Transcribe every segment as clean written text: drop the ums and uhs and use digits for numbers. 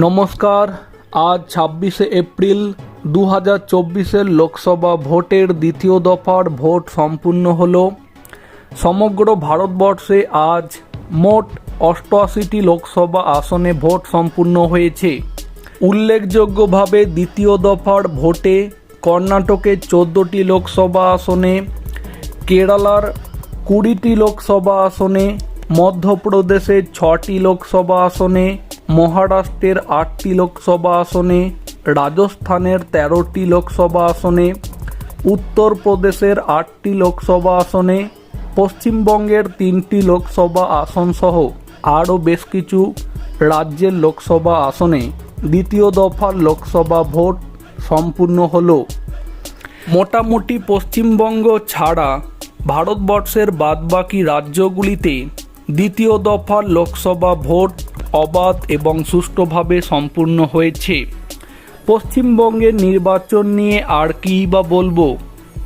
নমস্কার। আজ ২৬শে এপ্রিল ২০২৪-এর লোকসভা ভোটের দ্বিতীয় দফার ভোট সম্পূর্ণ হলো। সমগ্র ভারতবর্ষে আজ মোট ৮৮টি লোকসভা আসনে ভোট সম্পূর্ণ হয়েছে। উল্লেখযোগ্যভাবে দ্বিতীয় দফার ভোটে কর্ণাটকের ১৪টি লোকসভা আসনে, কেরালার ২০টি লোকসভা আসনে, মধ্যপ্রদেশের ৬টি লোকসভা আসনে, মহারাষ্ট্রের ৮টি লোকসভা আসনে, রাজস্থানের ১৩টি লোকসভা আসনে, উত্তরপ্রদেশের ৮টি লোকসভা আসনে, পশ্চিমবঙ্গের ৩টি লোকসভা আসনসহ আরও বেশ কিছু রাজ্যের লোকসভা আসনে দ্বিতীয় দফার লোকসভা ভোট সম্পূর্ণ হলো। মোটামুটি পশ্চিমবঙ্গ ছাড়া ভারতবর্ষের বাদবাকি রাজ্যগুলিতে দ্বিতীয় দফার লোকসভা ভোট অবাধ এবং সুষ্ঠুভাবে সম্পূর্ণ হয়েছে। পশ্চিমবঙ্গের নির্বাচন নিয়ে আর কী বা বলবো।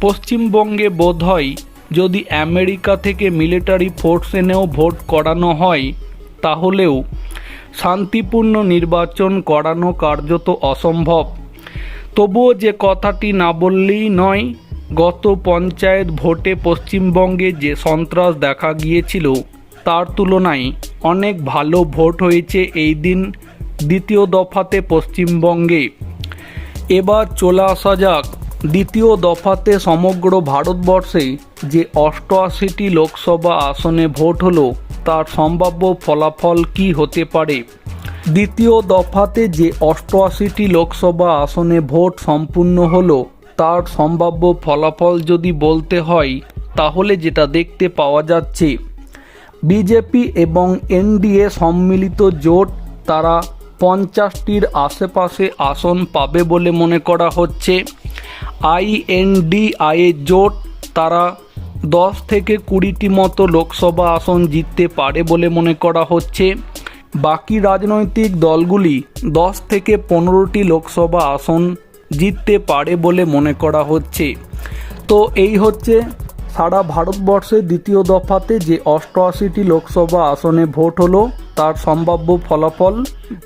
পশ্চিমবঙ্গে বোধহয় যদি আমেরিকা থেকে মিলিটারি ফোর্স এনেও ভোট করানো হয় তাহলেও শান্তিপূর্ণ নির্বাচন করানো কার্যত অসম্ভব। তবুও যে কথাটি না বললেই নয়, গত পঞ্চায়েত ভোটে পশ্চিমবঙ্গে যে সন্ত্রাস দেখা গিয়েছিল তার তুলনায় অনেক ভালো ভোট হয়েছে এই দিন দ্বিতীয় দফাতে পশ্চিমবঙ্গে। এবার চলে আসা যাক দ্বিতীয় দফাতে সমগ্র ভারতবর্ষে যে ৮৮টি লোকসভা আসনে ভোট হলো তার সম্ভাব্য ফলাফল কী হতে পারে। দ্বিতীয় দফাতে যে ৮৮টি লোকসভা আসনে ভোট সম্পূর্ণ হলো তার সম্ভাব্য ফলাফল যদি বলতে হয় তাহলে যেটা দেখতে পাওয়া যাচ্ছে, বিজেপি এবং এনডিএ সম্মিলিত জোট তারা ৫০টির আশেপাশে আসন পাবে বলে মনে করা হচ্ছে। আইএনডিআই জোট তারা ১০ থেকে ২০টি মতো লোকসভা আসন জিততে পারে বলে মনে করা হচ্ছে। বাকি রাজনৈতিক দলগুলি ১০ থেকে ১৫টি লোকসভা আসন জিততে পারে বলে মনে করা হচ্ছে। তো এই হচ্ছে সারা ভারতবর্ষে দ্বিতীয় দফাতে যে ৮৮টি লোকসভা আসনে ভোট হলো তার সম্ভাব্য ফলাফল।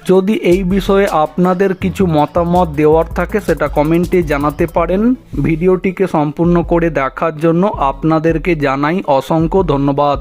যদি এই বিষয়ে আপনাদের কিছু মতামত দেওয়ার থাকে সেটা কমেন্টে জানাতে পারেন। ভিডিওটিকে সম্পূর্ণ করে দেখার জন্য আপনাদেরকে জানাই অসংখ্য ধন্যবাদ।